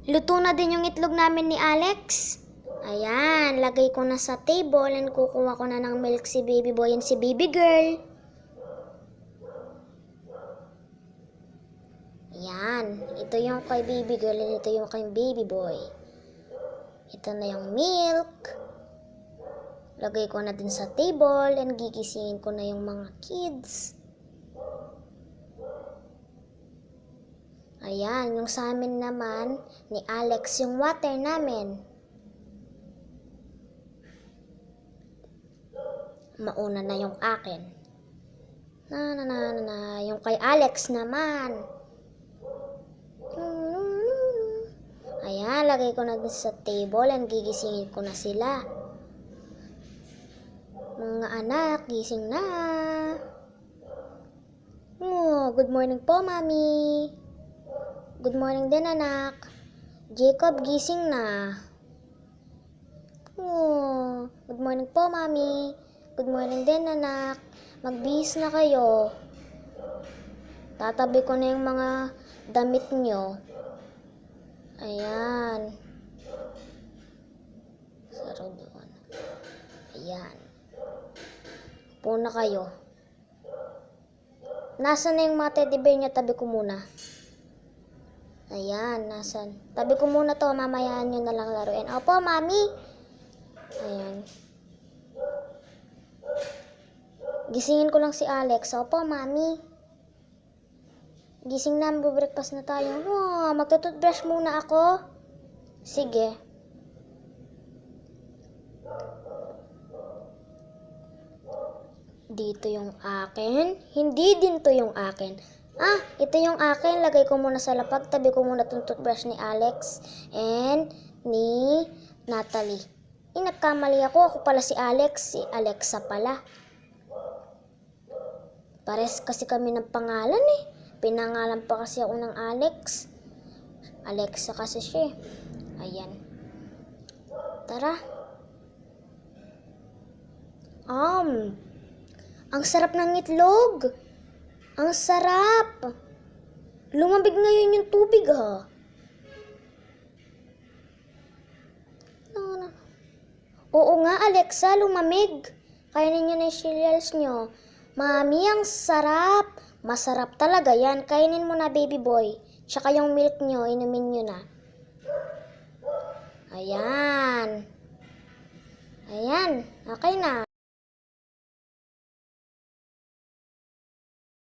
Luto na din yung itlog namin ni Alex. Ayan, lagay ko na sa table and kukuha ko na ng milk si baby boy and si baby girl. Ayan, ito yung kay baby girl and ito yung kay baby boy. Ito na yung milk. Lagay ko na din sa table and gigisingin ko na yung mga kids. Ayan, yung sa amin naman, ni Alex yung water namin. Mauna na yung akin. Yung kay Alex naman. Ayan, lagay ko na din sa table and gigisingin ko na sila. Mga anak, gising na. Oh, good morning po, Mami. Good morning din, anak. Jacob, gising na. Oh, good morning po, Mami. Good morning din, anak. Magbihis na kayo. Tatabi ko na yung mga damit nyo. Ayan. Saro doon. Ayan. Upo na kayo. Nasaan na yung mga teddy bear niya? Tabi ko muna. Ayan, nasan? Tabi ko muna to, mamaya nyo na lang laruin. Opo, Mami. Ayan. Gisingin ko lang si Alex. Opo, Mami. Gising na, mag-breakfast na tayo. Oh, magtututbrush muna ako. Sige. Dito yung akin. Hindi din to yung akin. Ah, ito yung akin. Lagay ko muna sa lapag. Tabi ko muna itong toothbrush ni Alex and ni Natalie. Nagkamali ako. Ako pala si Alex. Si Alexa pala. Pares kasi kami ng pangalan eh. Pinangalan pa kasi ako ng Alex. Alexa kasi siya. Ayan. Tara. Ang sarap ng itlog. Ang sarap. Lumambig ngayon yung tubig ha. Oo nga, Alexa, lumamig. Kainin nyo na yung cereals nyo. Mami, ang sarap. Masarap talaga yan. Kainin mo na, baby boy. Tsaka yung milk nyo, inumin nyo na. Ayan. Ayan, okay na.